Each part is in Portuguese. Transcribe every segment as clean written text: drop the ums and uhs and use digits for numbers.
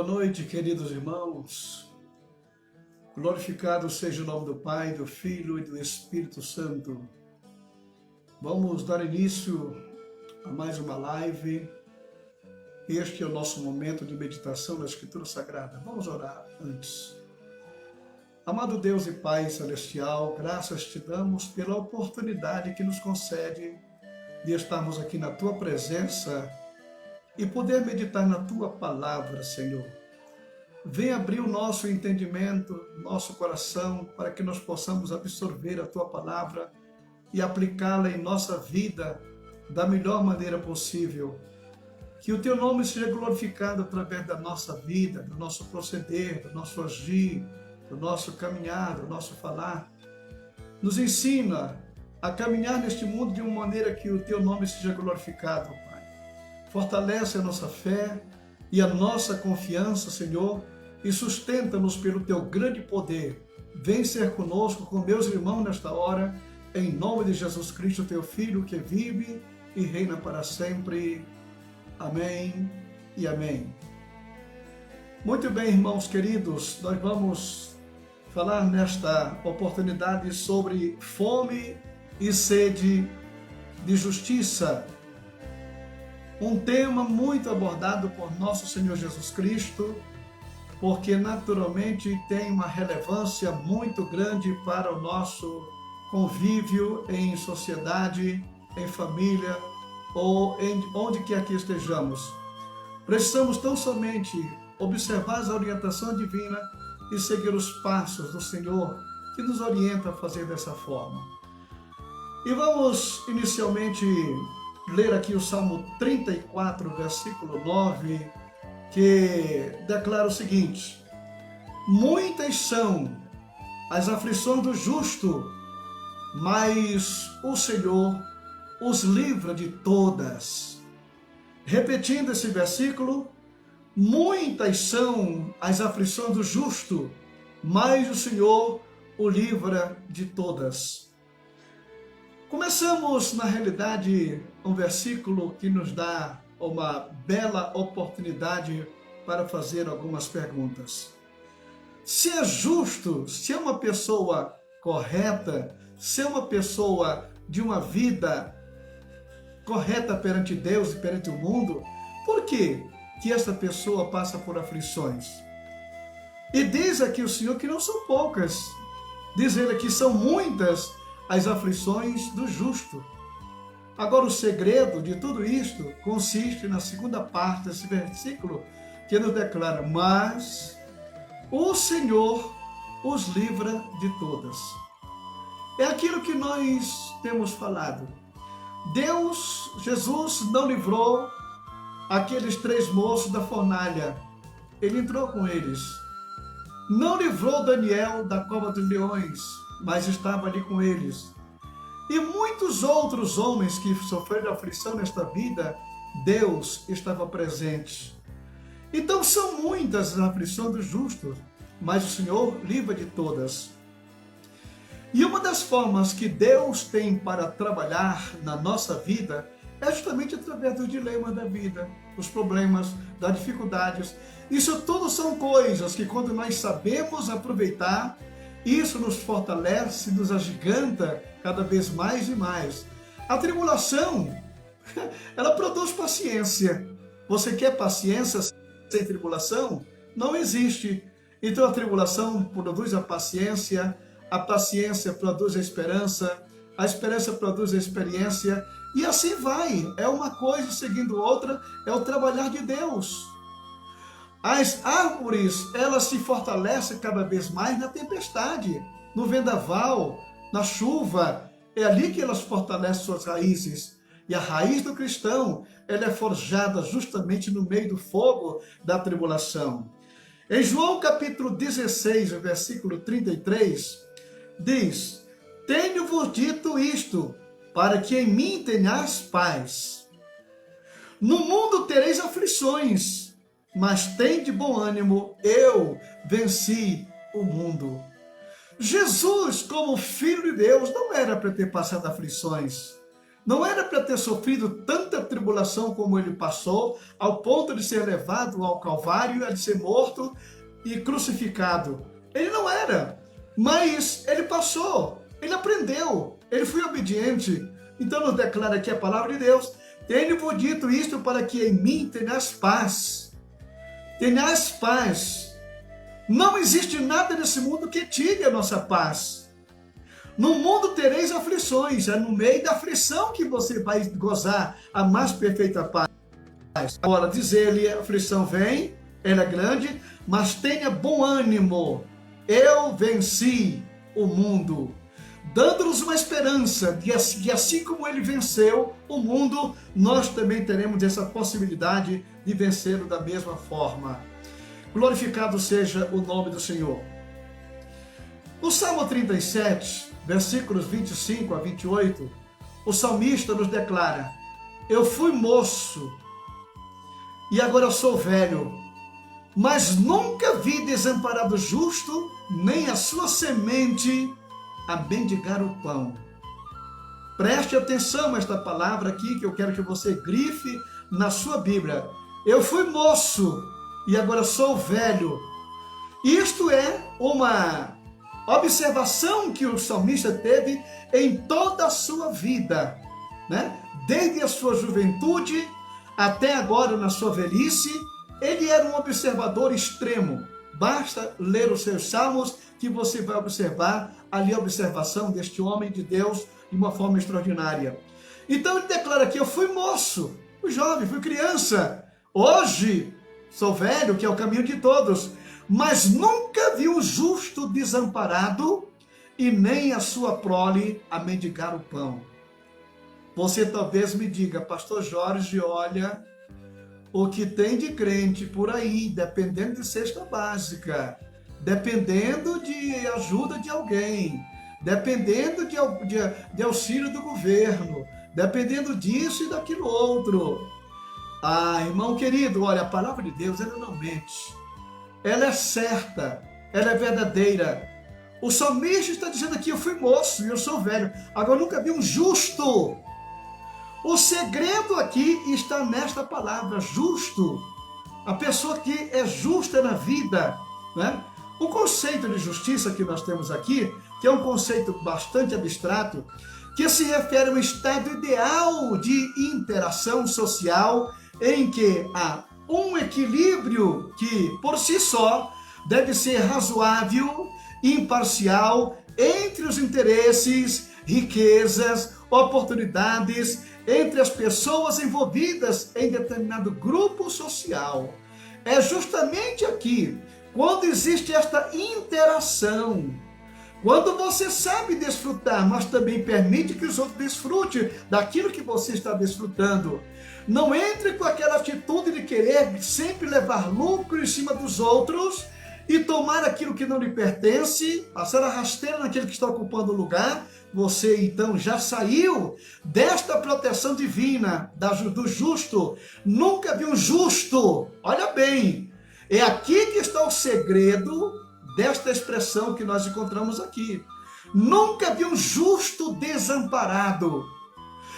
noite, queridos irmãos. Glorificado seja o nome do Pai, do Filho e do Espírito Santo. Vamos dar início a mais uma live. Este é o nosso momento de meditação na Escritura Sagrada. Vamos orar antes. Amado Deus e Pai Celestial, graças te damos pela oportunidade que nos concede de estarmos aqui na Tua presença e poder meditar na Tua palavra, Senhor. Vem abrir o nosso entendimento, nosso coração, para que nós possamos absorver a Tua palavra e aplicá-la em nossa vida da melhor maneira possível. Que o Teu nome seja glorificado através da nossa vida, do nosso proceder, do nosso agir, do nosso caminhar, do nosso falar. Nos ensina a caminhar neste mundo de uma maneira que o Teu nome seja glorificado, Pai. Fortalece a nossa fé e a nossa confiança, Senhor, e sustenta-nos pelo Teu grande poder. Vem ser conosco, com meus irmãos nesta hora, em nome de Jesus Cristo, Teu Filho, que vive e reina para sempre. Amém e amém. Muito bem, irmãos queridos, nós vamos falar nesta oportunidade sobre fome e sede de justiça. Um tema muito abordado por nosso Senhor Jesus Cristo, porque naturalmente tem uma relevância muito grande para o nosso convívio em sociedade, em família ou em onde quer que estejamos. Precisamos tão somente observar a orientação divina e seguir os passos do Senhor que nos orienta a fazer dessa forma. E vamos inicialmente ler aqui o Salmo 34, versículo 9, que declara o seguinte: muitas são as aflições do justo, mas o Senhor os livra de todas. Repetindo esse versículo, muitas são as aflições do justo, mas o Senhor o livra de todas. Começamos, na realidade, um versículo que nos dá uma bela oportunidade para fazer algumas perguntas. Se é justo, se é uma pessoa correta, se é uma pessoa de uma vida correta perante Deus e perante o mundo, por que esta pessoa passa por aflições? E diz aqui o Senhor que não são poucas, diz ele que são muitas as aflições do justo. Agora, o segredo de tudo isto consiste na segunda parte desse versículo, que nos declara: mas o Senhor os livra de todas. É aquilo que nós temos falado. Deus, Jesus, não livrou aqueles 3 moços da fornalha. Ele entrou com eles. Não livrou Daniel da cova dos leões, mas estava ali com eles. E muitos outros homens que sofreram aflição nesta vida, Deus estava presente. Então são muitas as aflições dos justos, mas o Senhor livra de todas. E uma das formas que Deus tem para trabalhar na nossa vida é justamente através dos dilemas da vida, dos problemas, das dificuldades. Isso tudo são coisas que, quando nós sabemos aproveitar, isso nos fortalece, nos agiganta cada vez mais e mais. A tribulação, ela produz paciência. Você quer paciência sem tribulação? Não existe. Então a tribulação produz a paciência produz a esperança produz a experiência, e assim vai. É uma coisa seguindo outra, é o trabalhar de Deus. As árvores, elas se fortalecem cada vez mais na tempestade, no vendaval, na chuva. É ali que elas fortalecem suas raízes. E a raiz do cristão, ela é forjada justamente no meio do fogo da tribulação. Em João capítulo 16, versículo 33, diz: tenho-vos dito isto, para que em mim tenhais paz. No mundo tereis aflições, mas tende bom ânimo, eu venci o mundo. Jesus, como Filho de Deus, não era para ter passado aflições, não era para ter sofrido tanta tribulação como ele passou, ao ponto de ser levado ao Calvário, de ser morto e crucificado. Ele não era, mas ele passou, ele aprendeu, ele foi obediente. Então nos declara aqui a palavra de Deus: tenho-vos dito isto para que em mim tenhas paz. Tenhas paz. Não existe nada nesse mundo que tire a nossa paz. No mundo tereis aflições, é no meio da aflição que você vai gozar a mais perfeita paz. Agora, diz ele, a aflição vem, ela é grande, mas tenha bom ânimo. Eu venci o mundo. Dando-nos uma esperança de assim como ele venceu o mundo, nós também teremos essa possibilidade de vencê-lo da mesma forma. Glorificado seja o nome do Senhor. No Salmo 37, versículos 25 a 28, o salmista nos declara: eu fui moço e agora sou velho, mas nunca vi desamparado justo, nem a sua semente a mendigar o pão. Preste atenção a esta palavra aqui, que eu quero que você grife na sua Bíblia. Eu fui moço e agora sou velho. Isto é uma observação que o salmista teve em toda a sua vida, né? Desde a sua juventude até agora na sua velhice, ele era um observador extremo. Basta ler os seus salmos que você vai observar ali a observação deste homem de Deus de uma forma extraordinária. Então ele declara aqui: eu fui moço, fui jovem, fui criança, hoje sou velho, que é o caminho de todos, mas nunca vi o justo desamparado e nem a sua prole a mendigar o pão. Você talvez me diga: pastor Jorge, olha o que tem de crente por aí, dependendo de cesta básica, dependendo de ajuda de alguém, dependendo de auxílio do governo, dependendo disso e daquilo outro. Ah, irmão querido, olha, a palavra de Deus, ela não mente. Ela é certa, ela é verdadeira. O salmista está dizendo aqui: eu fui moço e eu sou velho, agora eu nunca vi um justo. O segredo aqui está nesta palavra, justo. A pessoa que é justa na vida, né? O conceito de justiça que nós temos aqui, que é um conceito bastante abstrato, que se refere a um estado ideal de interação social em que há um equilíbrio que, por si só, deve ser razoável, imparcial, entre os interesses, riquezas, oportunidades, entre as pessoas envolvidas em determinado grupo social. É justamente aqui, quando existe esta interação, quando você sabe desfrutar, mas também permite que os outros desfrutem daquilo que você está desfrutando. Não entre com aquela atitude de querer sempre levar lucro em cima dos outros e tomar aquilo que não lhe pertence, passar a rasteira naquele que está ocupando o lugar. Você então já saiu desta proteção divina, do justo. Nunca vi um justo. Olha bem, é aqui que está o segredo desta expressão que nós encontramos aqui. Nunca vi um justo desamparado.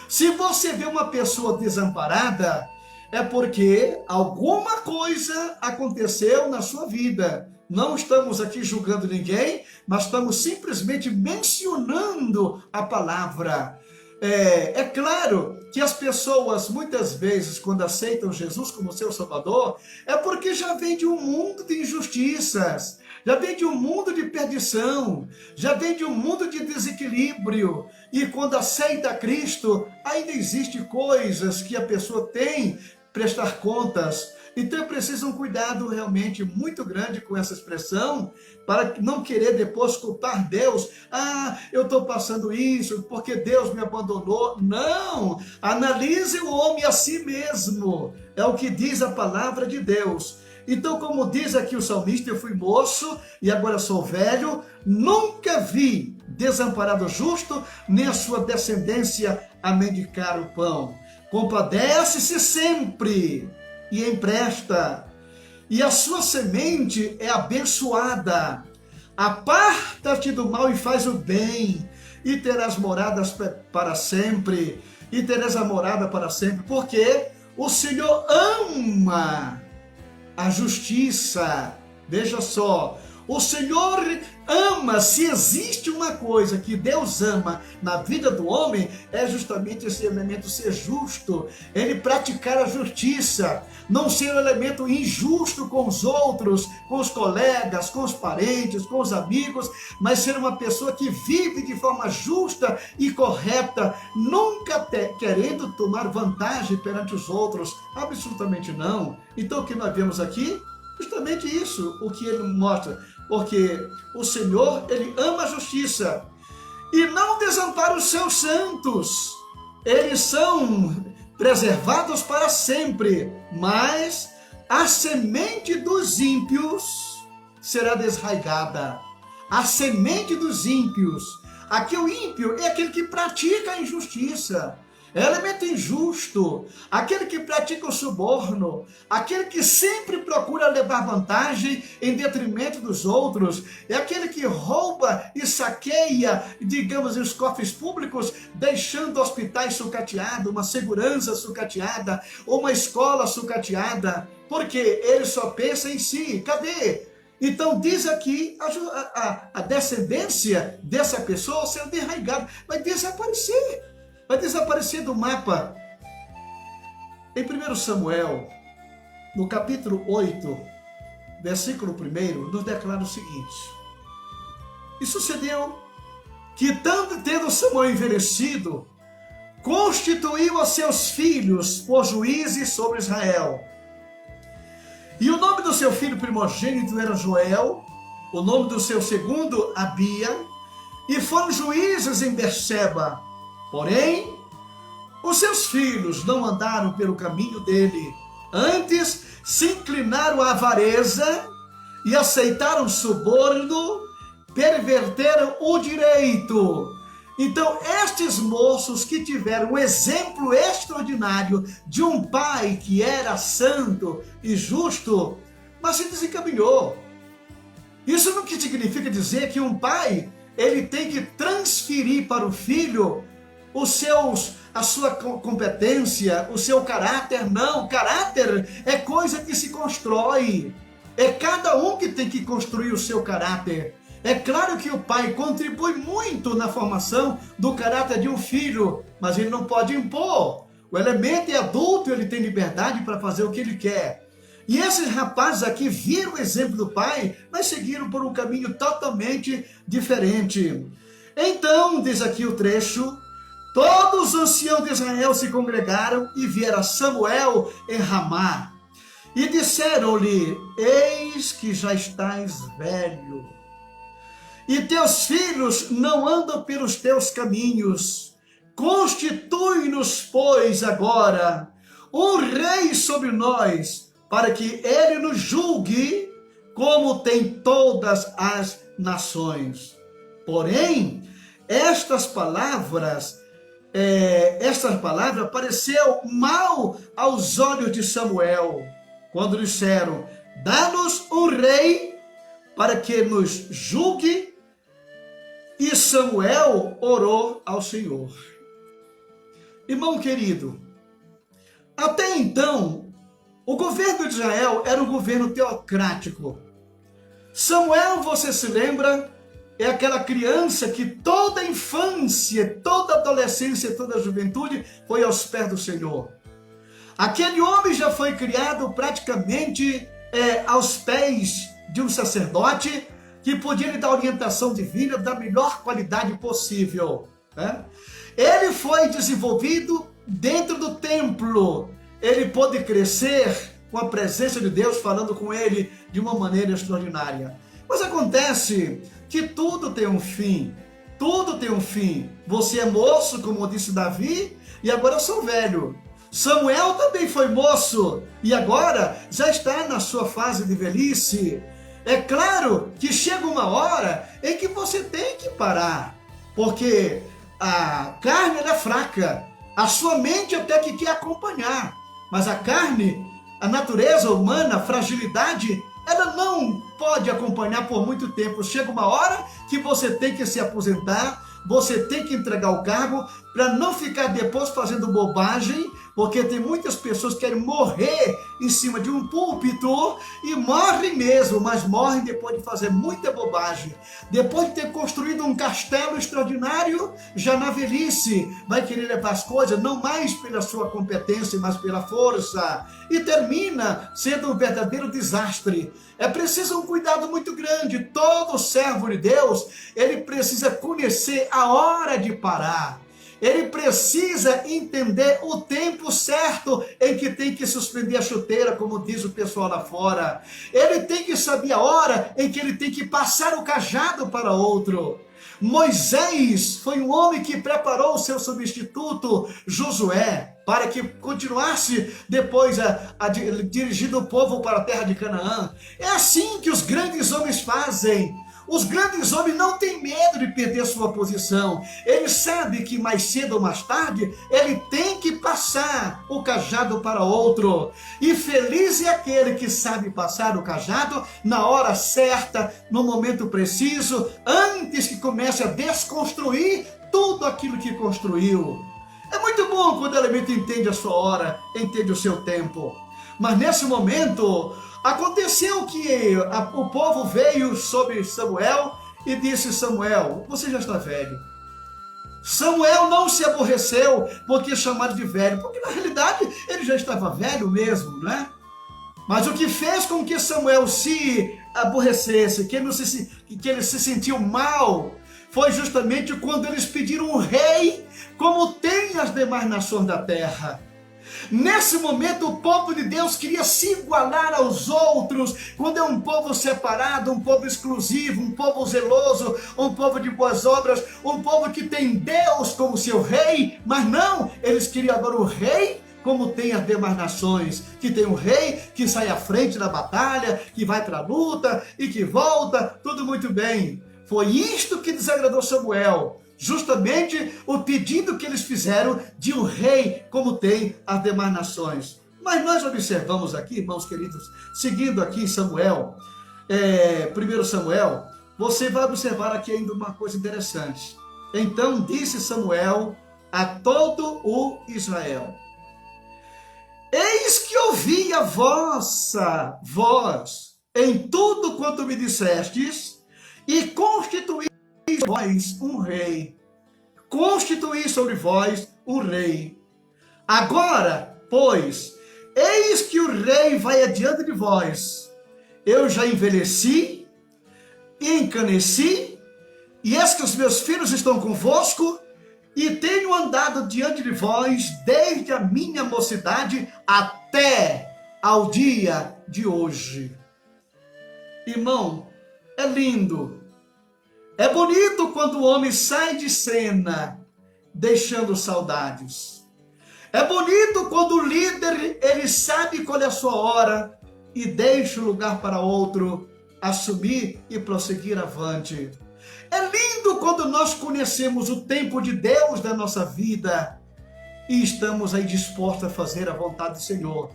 Se você vê uma pessoa desamparada, é porque alguma coisa aconteceu na sua vida. Não estamos aqui julgando ninguém, mas estamos simplesmente mencionando a palavra. É claro que as pessoas, muitas vezes, quando aceitam Jesus como seu Salvador, é porque já vem de um mundo de injustiças, já vem de um mundo de perdição, já vem de um mundo de desequilíbrio. E quando aceita Cristo, ainda existem coisas que a pessoa tem que prestar contas. Então é preciso um cuidado realmente muito grande com essa expressão, para não querer depois culpar Deus. Ah, eu estou passando isso porque Deus me abandonou. Não! Analise o homem a si mesmo. É o que diz a palavra de Deus. Então, como diz aqui o salmista: eu fui moço e agora sou velho, nunca vi desamparado justo, nem a sua descendência a mendigar o pão. Compadece-se sempre e empresta, e a sua semente é abençoada. Aparta-te do mal e faz o bem, e terás moradas para sempre. e tereis a morada para sempre, porque o Senhor ama a justiça. Veja só, o Senhor ama. Se existe uma coisa que Deus ama na vida do homem, é justamente esse elemento ser justo, ele praticar a justiça, não ser um elemento injusto com os outros, com os colegas, com os parentes, com os amigos, mas ser uma pessoa que vive de forma justa e correta, nunca querendo tomar vantagem perante os outros, absolutamente não. Então o que nós vemos aqui? Justamente isso, o que ele mostra, porque o Senhor, ele ama a justiça e não desampara os seus santos. Eles são preservados para sempre, mas a semente dos ímpios será desraigada. A semente dos ímpios. Aqui o ímpio é aquele que pratica a injustiça. É elemento injusto, aquele que pratica o suborno, aquele que sempre procura levar vantagem em detrimento dos outros, é aquele que rouba e saqueia, digamos, os cofres públicos, deixando hospitais sucateados, uma segurança sucateada, uma escola sucateada, porque ele só pensa em si. Cadê? Então diz aqui, a descendência dessa pessoa será derraigada, vai desaparecer. Vai desaparecer do mapa. Em 1 Samuel, no capítulo 8, versículo 1, nos declara o seguinte: e sucedeu que, tendo Samuel envelhecido, constituiu a seus filhos por juízes sobre Israel. E o nome do seu filho primogênito era Joel, o nome do seu segundo, Abia, e foram juízes em Berseba. Porém, os seus filhos não andaram pelo caminho dele, antes se inclinaram à avareza e aceitaram suborno, perverteram o direito. Então, estes moços que tiveram um exemplo extraordinário de um pai que era santo e justo, mas se desencaminhou. Isso não significa dizer que um pai ele tem que transferir para o filho a sua competência, o seu caráter. Não, caráter é coisa que se constrói. É cada um que tem que construir o seu caráter. É claro que o pai contribui muito na formação do caráter de um filho, mas ele não pode impor. O elemento é adulto, ele tem liberdade para fazer o que ele quer. E esses rapazes aqui viram o exemplo do pai, mas seguiram por um caminho totalmente diferente. Então, diz aqui o trecho: todos os anciãos de Israel se congregaram e vieram a Samuel em Ramá. E disseram-lhe: eis que já estás velho, e teus filhos não andam pelos teus caminhos. Constitui-nos, pois, agora um rei sobre nós, para que ele nos julgue, como tem todas as nações. Porém, estas palavras pareceu mal aos olhos de Samuel, quando disseram: dá-nos um rei para que nos julgue. E Samuel orou ao Senhor. Irmão querido, até então, o governo de Israel era um governo teocrático. Samuel, você se lembra, é aquela criança que toda a infância, toda a adolescência, toda a juventude foi aos pés do Senhor. Aquele homem já foi criado praticamente aos pés de um sacerdote que podia lhe dar orientação divina da melhor qualidade possível, né? Ele foi desenvolvido dentro do templo. Ele pôde crescer com a presença de Deus, falando com ele de uma maneira extraordinária. Mas acontece que tudo tem um fim. Tudo tem um fim. Você é moço, como disse Davi, e agora eu sou velho. Samuel também foi moço e agora já está na sua fase de velhice. É claro que chega uma hora em que você tem que parar, porque a carne é fraca, a sua mente até que quer acompanhar, mas a carne, a natureza humana, a fragilidade, ela não pode acompanhar por muito tempo. Chega uma hora que você tem que se aposentar, você tem que entregar o cargo para não ficar depois fazendo bobagem, porque tem muitas pessoas que querem morrer em cima de um púlpito e morrem mesmo, mas morrem depois de fazer muita bobagem. Depois de ter construído um castelo extraordinário, já na velhice, vai querer levar as coisas não mais pela sua competência, mas pela força, e termina sendo um verdadeiro desastre. É preciso um cuidado muito grande. Todo servo de Deus, ele precisa conhecer a hora de parar. Ele precisa entender o tempo certo em que tem que suspender a chuteira, como diz o pessoal lá fora. Ele tem que saber a hora em que ele tem que passar o cajado para outro. Moisés foi um homem que preparou o seu substituto, Josué, para que continuasse depois dirigindo o povo para a terra de Canaã. É assim que os grandes homens fazem. Os grandes homens não têm medo de perder sua posição. Ele sabe que mais cedo ou mais tarde, ele tem que passar o cajado para outro. E feliz é aquele que sabe passar o cajado na hora certa, no momento preciso, antes que comece a desconstruir tudo aquilo que construiu. É muito bom quando o elemento entende a sua hora, entende o seu tempo. Mas nesse momento, aconteceu que o povo veio sobre Samuel e disse: Samuel, você já está velho. Samuel não se aborreceu porque chamaram de velho, porque na realidade ele já estava velho mesmo, né? Mas o que fez com que Samuel se aborrecesse, que ele se sentiu mal, foi justamente quando eles pediram um rei, como tem as demais nações da terra. Nesse momento o povo de Deus queria se igualar aos outros, quando é um povo separado, um povo exclusivo, um povo zeloso, um povo de boas obras, um povo que tem Deus como seu rei, mas não, eles queriam agora o rei como tem as demais nações, que tem um rei que sai à frente da batalha, que vai para a luta e que volta, tudo muito bem. Foi isto que desagradou Samuel. Justamente o pedido que eles fizeram de um rei como tem as demais nações. Mas nós observamos aqui, irmãos queridos, seguindo aqui Samuel, 1 Samuel, você vai observar aqui ainda uma coisa interessante. Então disse Samuel a todo o Israel: eis que ouvi a vossa voz em tudo quanto me dissestes, e constituí vós um rei. Constituí sobre vós um rei. Agora, pois, eis que o rei vai adiante de vós. Eu já envelheci, encaneci, e eis que os meus filhos estão convosco, e tenho andado diante de vós desde a minha mocidade até ao dia de hoje. Irmão, é lindo. É bonito quando o homem sai de cena, deixando saudades. É bonito quando o líder, ele sabe qual é a sua hora e deixa o lugar para outro assumir e prosseguir avante. É lindo quando nós conhecemos o tempo de Deus da nossa vida e estamos aí dispostos a fazer a vontade do Senhor.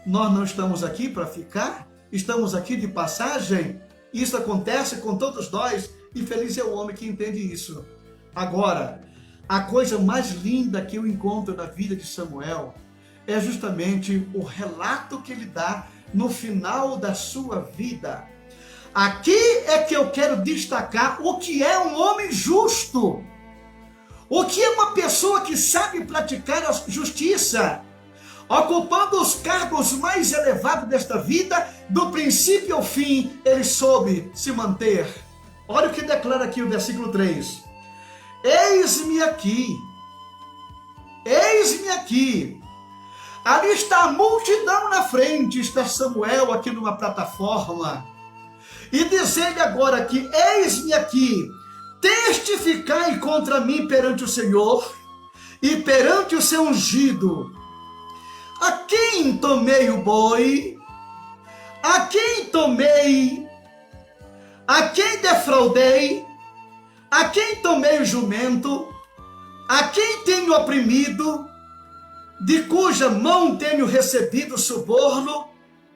Nós não estamos aqui para ficar, estamos aqui de passagem. Isso acontece com todos nós. E feliz é o homem que entende isso. Agora, a coisa mais linda que eu encontro na vida de Samuel é justamente o relato que ele dá no final da sua vida. Aqui é que eu quero destacar o que é um homem justo. O que é uma pessoa que sabe praticar a justiça, ocupando os cargos mais elevados desta vida, do princípio ao fim, ele soube se manter. Olha o que declara aqui o versículo 3. Eis-me aqui. Eis-me aqui. Ali está a multidão na frente, está Samuel aqui numa plataforma. E diz ele agora que eis-me aqui, testificai contra mim perante o Senhor e perante o seu ungido. A quem tomei o boi? A quem tomei? A quem defraudei? A quem tomei o jumento? A quem tenho oprimido? De cuja mão tenho recebido suborno?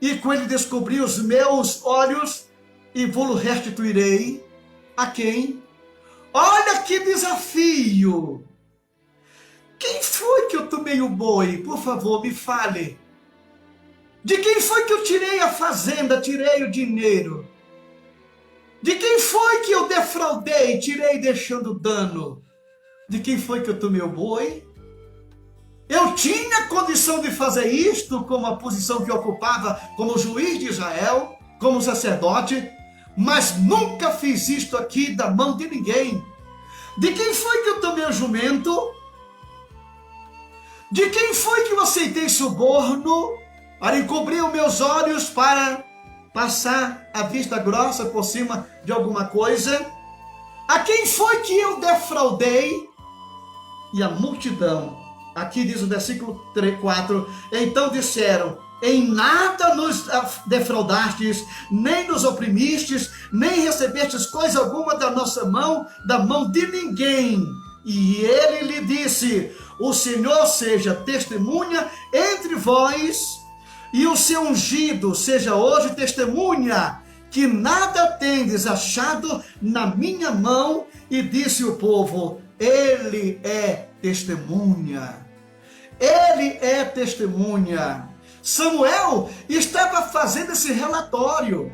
E com ele descobri os meus olhos e vou-lo restituirei. A quem? Olha que desafio! Quem foi que eu tomei o boi? Por favor, me fale. De quem foi que eu tirei a fazenda, tirei o dinheiro? De quem foi que eu defraudei, tirei deixando dano? De quem foi que eu tomei o boi? Eu tinha condição de fazer isto como a posição que eu ocupava como juiz de Israel, como sacerdote, mas nunca fiz isto aqui da mão de ninguém. De quem foi que eu tomei o jumento? De quem foi que eu aceitei suborno para encobrir os meus olhos, para passar a vista grossa por cima de alguma coisa? A quem foi que eu defraudei? E a multidão, aqui diz o versículo 4, então disseram: em nada nos defraudastes, nem nos oprimistes, nem recebestes coisa alguma da nossa mão, da mão de ninguém. E ele lhe disse: o Senhor seja testemunha entre vós, e o seu ungido seja hoje testemunha, que nada tendes achado na minha mão. E disse o povo: ele é testemunha. Ele é testemunha. Samuel estava fazendo esse relatório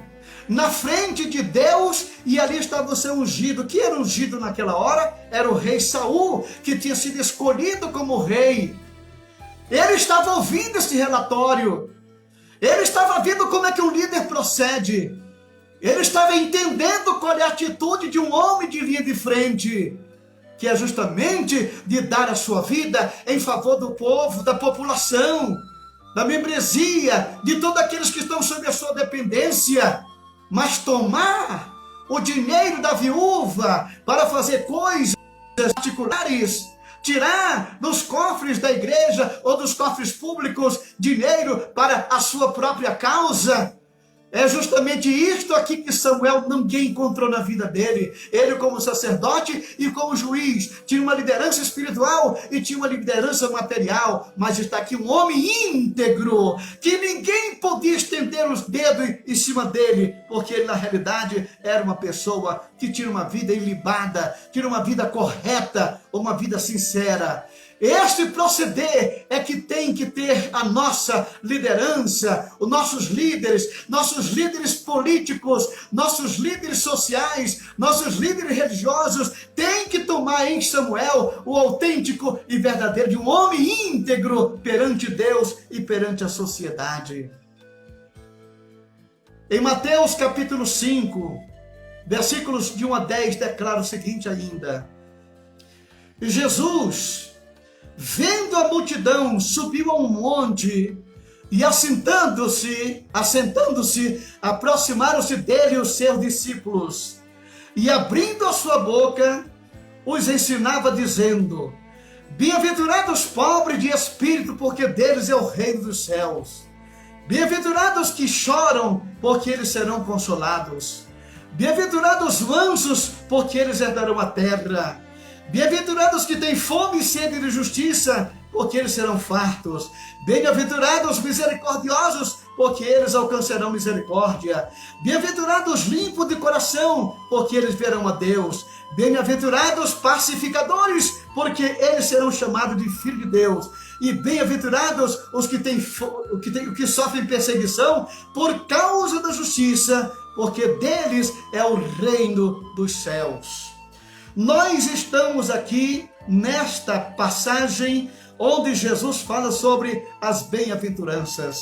na frente de Deus, e ali estava o seu ungido. Que era ungido naquela hora? Era o rei Saul, que tinha sido escolhido como rei. Ele estava ouvindo esse relatório. Ele estava vendo como é que um líder procede. Ele estava entendendo qual é a atitude de um homem de linha de frente, que é justamente de dar a sua vida em favor do povo, da população, da membresia, de todos aqueles que estão sob a sua dependência. Mas tomar o dinheiro da viúva para fazer coisas particulares, tirar dos cofres da igreja ou dos cofres públicos dinheiro para a sua própria causa, é justamente isto aqui que Samuel ninguém encontrou na vida dele. Ele, como sacerdote e como juiz, tinha uma liderança espiritual e tinha uma liderança material, mas está aqui um homem íntegro, que ninguém podia estender os dedos em cima dele, porque ele na realidade era uma pessoa que tinha uma vida ilibada, tinha uma vida correta, uma vida sincera. Este proceder é que tem que ter a nossa liderança, os nossos líderes políticos, nossos líderes sociais, nossos líderes religiosos, têm que tomar em Samuel o autêntico e verdadeiro de um homem íntegro perante Deus e perante a sociedade. Em Mateus capítulo 5, versículos de 1 a 10, declara o seguinte ainda: Jesus, vendo a multidão, subiu a um monte e assentando-se, aproximaram-se dele os seus discípulos, e abrindo a sua boca, os ensinava dizendo: bem-aventurados os pobres de espírito, porque deles é o reino dos céus. Bem-aventurados que choram, porque eles serão consolados. Bem-aventurados os mansos, porque eles herdarão a terra. Bem-aventurados que têm fome e sede de justiça, porque eles serão fartos. Bem-aventurados os misericordiosos, porque eles alcançarão misericórdia. Bem-aventurados limpos de coração, porque eles verão a Deus. Bem-aventurados pacificadores, porque eles serão chamados de filhos de Deus. E bem-aventurados os que sofrem perseguição por causa da justiça, porque deles é o reino dos céus. Nós estamos aqui nesta passagem onde Jesus fala sobre as bem-aventuranças.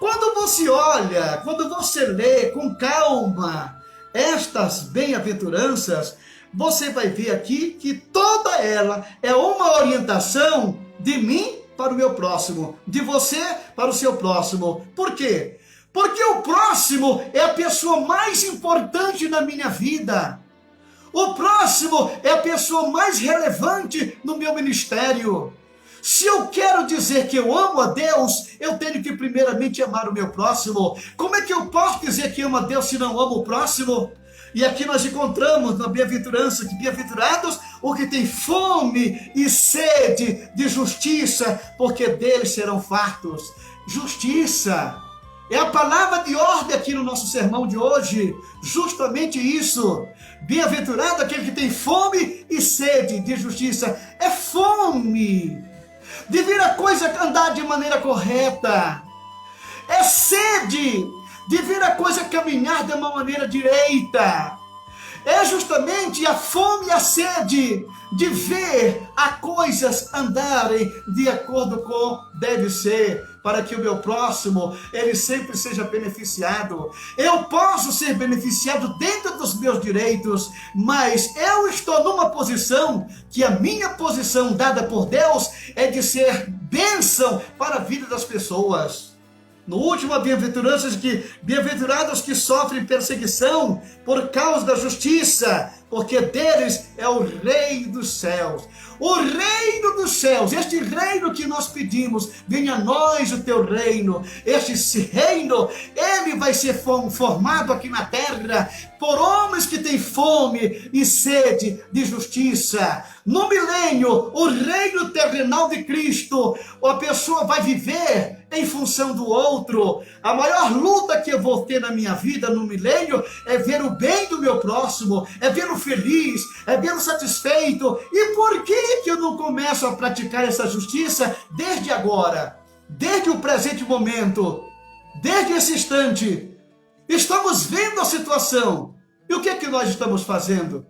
Quando você olha, quando você lê com calma estas bem-aventuranças, você vai ver aqui que toda ela é uma orientação de mim para o meu próximo, de você para o seu próximo. Por quê? Porque o próximo é a pessoa mais importante na minha vida. O próximo é a pessoa mais relevante no meu ministério. Se eu quero dizer que eu amo a Deus, eu tenho que primeiramente amar o meu próximo. Como é que eu posso dizer que amo a Deus se não amo o próximo? E aqui nós encontramos na bem-aventurança que bem-aventurados os que têm fome e sede de justiça, porque deles serão fartos. Justiça. É a palavra de ordem aqui no nosso sermão de hoje, justamente isso. Bem-aventurado aquele que tem fome e sede de justiça. É fome de ver a coisa andar de maneira correta. É sede de ver a coisa caminhar de uma maneira direita. É justamente a fome e a sede de ver as coisas andarem de acordo com deve ser, para que o meu próximo, ele sempre seja beneficiado. Eu posso ser beneficiado dentro dos meus direitos, mas eu estou numa posição que a minha posição dada por Deus é de ser bênção para a vida das pessoas. No último, bem-aventurados que sofrem perseguição por causa da justiça, porque deles é o reino dos céus. O reino dos céus, este reino que nós pedimos, venha a nós o teu reino. Este reino, ele vai ser formado aqui na terra por homens que têm fome e sede de justiça. No milênio, o reino terrenal de Cristo, a pessoa vai viver em função do outro. A maior luta que eu vou ter na minha vida no milênio é ver o bem do meu próximo, é vê-lo feliz, é vê-lo satisfeito. E por que eu não começo a praticar essa justiça desde agora? Desde o presente momento, desde esse instante. Estamos vendo a situação. E o que é que nós estamos fazendo?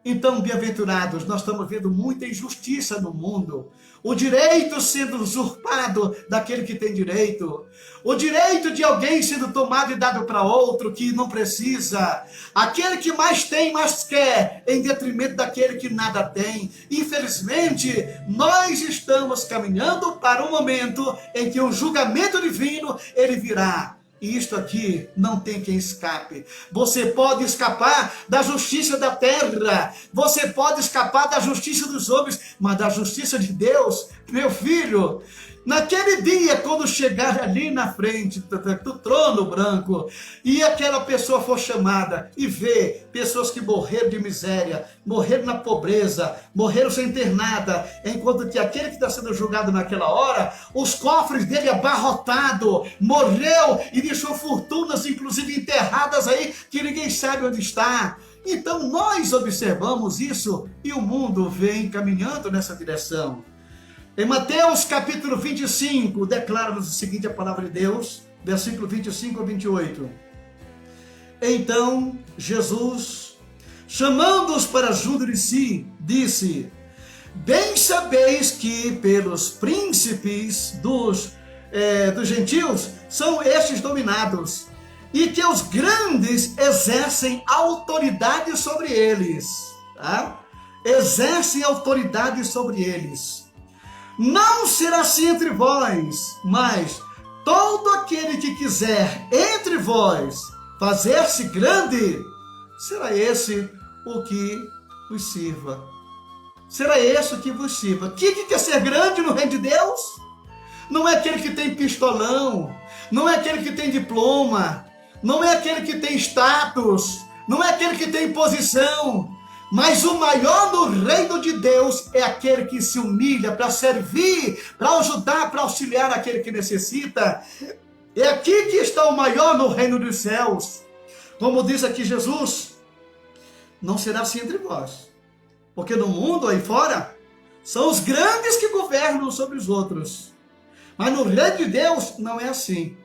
Então, bem-aventurados, nós estamos vendo muita injustiça no mundo. O direito sendo usurpado daquele que tem direito. O direito de alguém sendo tomado e dado para outro que não precisa. Aquele que mais tem, mais quer, em detrimento daquele que nada tem. Infelizmente, nós estamos caminhando para um momento em que o julgamento divino, ele virá. E isto aqui não tem quem escape. Você pode escapar da justiça da terra. Você pode escapar da justiça dos homens. Mas da justiça de Deus, meu filho, naquele dia, quando chegar ali na frente do trono branco, e aquela pessoa for chamada e ver pessoas que morreram de miséria, morreram na pobreza, morreram sem ter nada, enquanto que aquele que está sendo julgado naquela hora, os cofres dele abarrotados, morreu e deixou fortunas, inclusive enterradas aí, que ninguém sabe onde está. Então nós observamos isso e o mundo vem caminhando nessa direção. Em Mateus capítulo 25, declara-nos o seguinte a palavra de Deus, versículo 25 a 28. Então Jesus, chamando-os para junto de si, disse: bem sabeis que pelos príncipes dos gentios são estes dominados, e que os grandes exercem autoridade sobre eles. Tá? Exercem autoridade sobre eles. Não será assim entre vós, mas todo aquele que quiser entre vós fazer-se grande, será esse o que vos sirva. Será esse o que vos sirva. Quem que quer ser grande no reino de Deus? Não é aquele que tem pistolão, não é aquele que tem diploma, não é aquele que tem status, não é aquele que tem posição. Mas o maior no reino de Deus é aquele que se humilha para servir, para ajudar, para auxiliar aquele que necessita. É aqui que está o maior no reino dos céus. Como diz aqui Jesus, não será assim entre vós. Porque no mundo aí fora, são os grandes que governam sobre os outros. Mas no reino de Deus não é assim.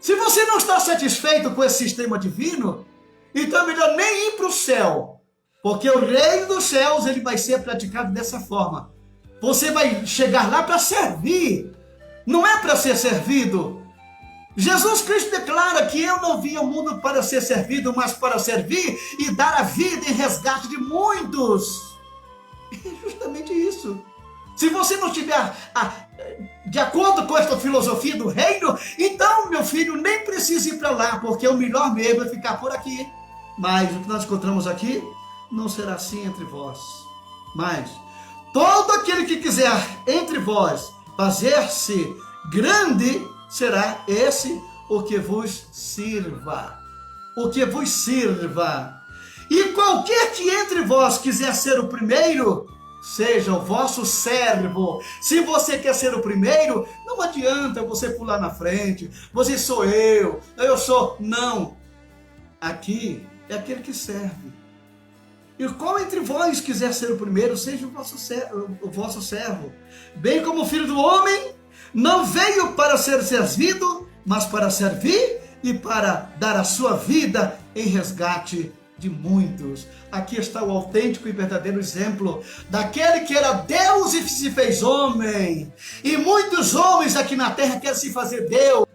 Se você não está satisfeito com esse sistema divino, então é melhor nem ir para o céu. Porque o reino dos céus, ele vai ser praticado dessa forma. Você vai chegar lá para servir, não é para ser servido. Jesus Cristo declara que eu não vim ao mundo para ser servido, mas para servir e dar a vida em resgate de muitos. É justamente isso. Se você não estiver de acordo com esta filosofia do reino, então, meu filho, nem precisa ir para lá, porque o melhor mesmo é ficar por aqui. Mas o que nós encontramos aqui, não será assim entre vós. Mas todo aquele que quiser entre vós fazer-se grande, será esse o que vos sirva. O que vos sirva. E qualquer que entre vós quiser ser o primeiro, seja o vosso servo. Se você quer ser o primeiro, não adianta você pular na frente. Você sou eu sou. Não. Aqui é aquele que serve. E qual entre vós quiser ser o primeiro, seja o vosso servo. Bem como o Filho do Homem não veio para ser servido, mas para servir e para dar a sua vida em resgate de muitos. Aqui está o autêntico e verdadeiro exemplo daquele que era Deus e se fez homem. E muitos homens aqui na terra querem se fazer Deus.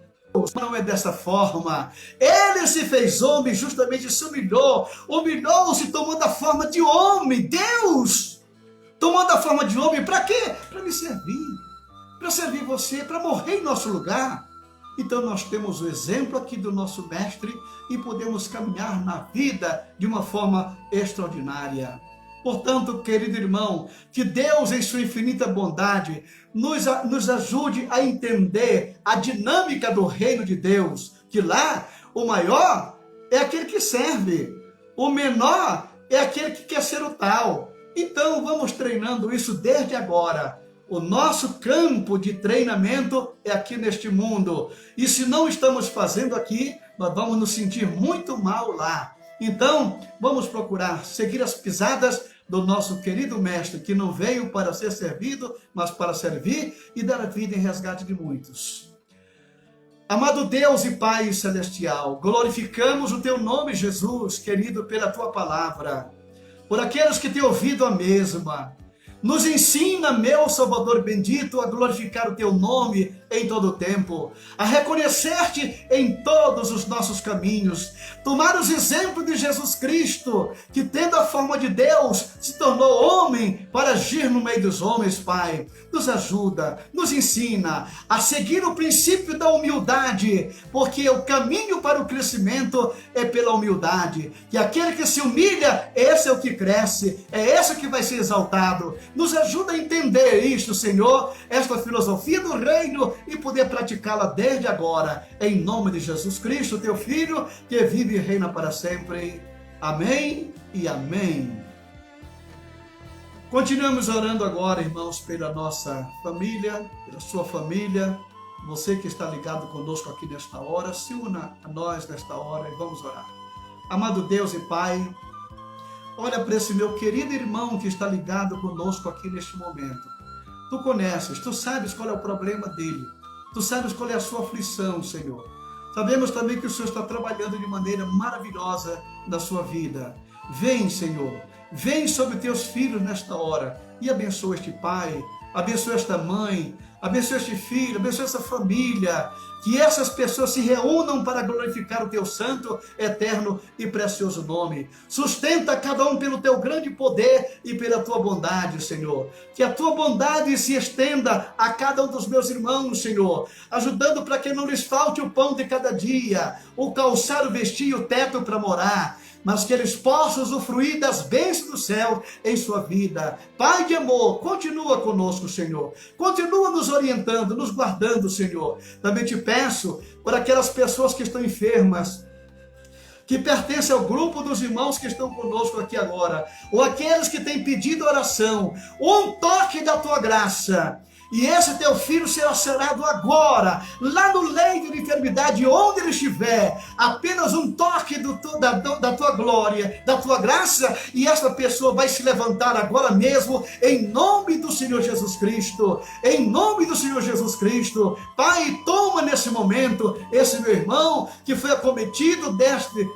Não é dessa forma. Ele se fez homem, justamente se humilhou-se tomando a forma de homem. Deus tomando a forma de homem, para quê? Para me servir, para servir você, para morrer em nosso lugar. Então nós temos o exemplo aqui do nosso mestre e podemos caminhar na vida de uma forma extraordinária. Portanto, querido irmão, que Deus em sua infinita bondade nos ajude a entender a dinâmica do reino de Deus, que lá o maior é aquele que serve, o menor é aquele que quer ser o tal. Então vamos treinando isso desde agora. O nosso campo de treinamento é aqui neste mundo. E se não estamos fazendo aqui, nós vamos nos sentir muito mal lá. Então, vamos procurar seguir as pisadas do nosso querido mestre, que não veio para ser servido, mas para servir e dar a vida em resgate de muitos. Amado Deus e Pai Celestial, glorificamos o Teu nome, Jesus, querido, pela Tua palavra, por aqueles que têm ouvido a mesma. Nos ensina, meu Salvador bendito, a glorificar o Teu nome em todo o tempo, a reconhecer-te em todos os nossos caminhos, tomar os exemplos de Jesus Cristo, que tendo a forma de Deus, se tornou homem para agir no meio dos homens, Pai. Nos ajuda, nos ensina a seguir o princípio da humildade, porque o caminho para o crescimento é pela humildade, e aquele que se humilha, esse é o que cresce, é esse que vai ser exaltado. Nos ajuda a entender isto, Senhor, esta filosofia do reino e poder praticá-la desde agora, em nome de Jesus Cristo, Teu Filho, que vive e reina para sempre. Amém e amém. Continuamos orando agora, irmãos, pela nossa família, pela sua família. Você que está ligado conosco aqui nesta hora, se una a nós nesta hora e vamos orar. Amado Deus e Pai, olha para esse meu querido irmão que está ligado conosco aqui neste momento. Tu conheces, tu sabes qual é o problema dele. Tu sabes qual é a sua aflição, Senhor. Sabemos também que o Senhor está trabalhando de maneira maravilhosa na sua vida. Vem, Senhor, vem sobre teus filhos nesta hora e abençoa este pai, abençoa esta mãe, abençoa este filho, abençoa essa família, que essas pessoas se reúnam para glorificar o teu santo, eterno e precioso nome. Sustenta cada um pelo teu grande poder e pela tua bondade, Senhor. Que a tua bondade se estenda a cada um dos meus irmãos, Senhor, ajudando para que não lhes falte o pão de cada dia, o calçar, o vestir, o teto para morar, mas que eles possam usufruir das bênçãos do céu em sua vida. Pai de amor, continua conosco, Senhor. Continua nos orientando, nos guardando, Senhor. Também te peço por aquelas pessoas que estão enfermas, que pertencem ao grupo dos irmãos que estão conosco aqui agora, ou aqueles que têm pedido oração, um toque da tua graça. E esse teu filho será sarado agora, lá no leito de enfermidade, onde ele estiver. Apenas um toque da tua glória, da tua graça, e essa pessoa vai se levantar agora mesmo, em nome do Senhor Jesus Cristo. Em nome do Senhor Jesus Cristo. Pai, toma nesse momento esse meu irmão que foi acometido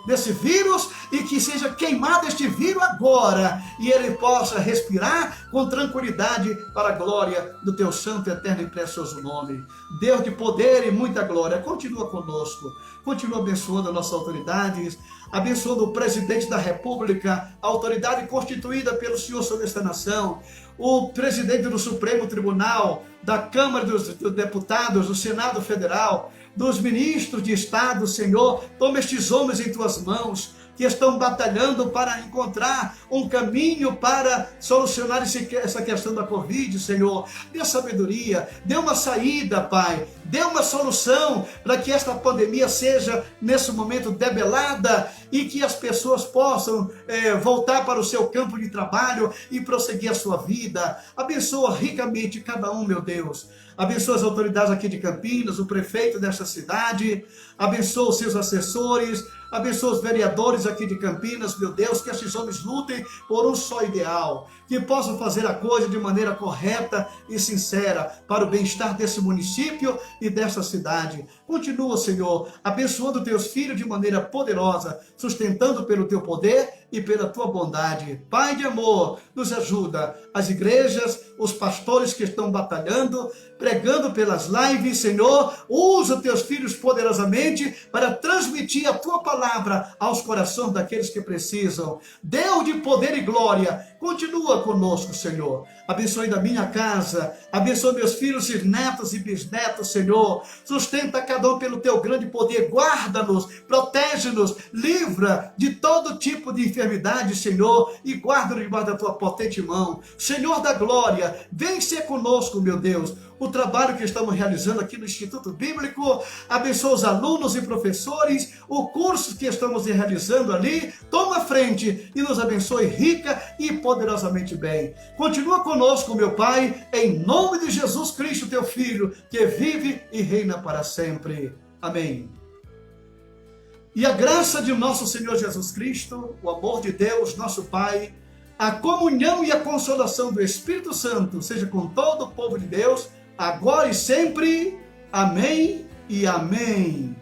desse vírus, e que seja queimado este vírus agora, e ele possa respirar com tranquilidade para a glória do teu santo, eterno e precioso nome. Deus de poder e muita glória, continua conosco, continua abençoando as nossas autoridades, abençoando o presidente da República, a autoridade constituída pelo Senhor sobre esta nação, o presidente do Supremo Tribunal, da Câmara dos Deputados, do Senado Federal, dos ministros de Estado, Senhor. Toma estes homens em tuas mãos, que estão batalhando para encontrar um caminho para solucionar essa questão da Covid, Senhor. Dê sabedoria, dê uma saída, Pai. dê uma solução para que esta pandemia seja, nesse momento, debelada e que as pessoas possam voltar para o seu campo de trabalho e prosseguir a sua vida. Abençoa ricamente cada um, meu Deus. Abençoa as autoridades aqui de Campinas, o prefeito desta cidade, abençoa os seus assessores, abençoa os vereadores aqui de Campinas, meu Deus, que esses homens lutem por um só ideal, que possam fazer a coisa de maneira correta e sincera, para o bem-estar desse município e desta cidade. Continua, Senhor, abençoando teus filhos de maneira poderosa, sustentando pelo teu poder e pela tua bondade. Pai de amor, nos ajuda. As igrejas, os pastores que estão batalhando, pregando pelas lives, Senhor, usa teus filhos poderosamente para transmitir a tua palavra aos corações daqueles que precisam. Deus de poder e glória, continua conosco, Senhor. Abençoe da minha casa, abençoe meus filhos e netos e bisnetos, Senhor. Sustenta cada um pelo teu grande poder, guarda-nos, protege-nos, livra de todo tipo de enfermidade, Senhor, e guarda-nos debaixo da tua potente mão. Senhor da glória, vem ser conosco, meu Deus. O trabalho que estamos realizando aqui no Instituto Bíblico, abençoa os alunos e professores, o curso que estamos realizando ali, toma a frente e nos abençoe rica e poderosamente bem. Continua conosco, meu Pai, em nome de Jesus Cristo, teu Filho, que vive e reina para sempre. Amém. E a graça de nosso Senhor Jesus Cristo, o amor de Deus, nosso Pai, a comunhão e a consolação do Espírito Santo, seja com todo o povo de Deus, agora e sempre. Amém e amém.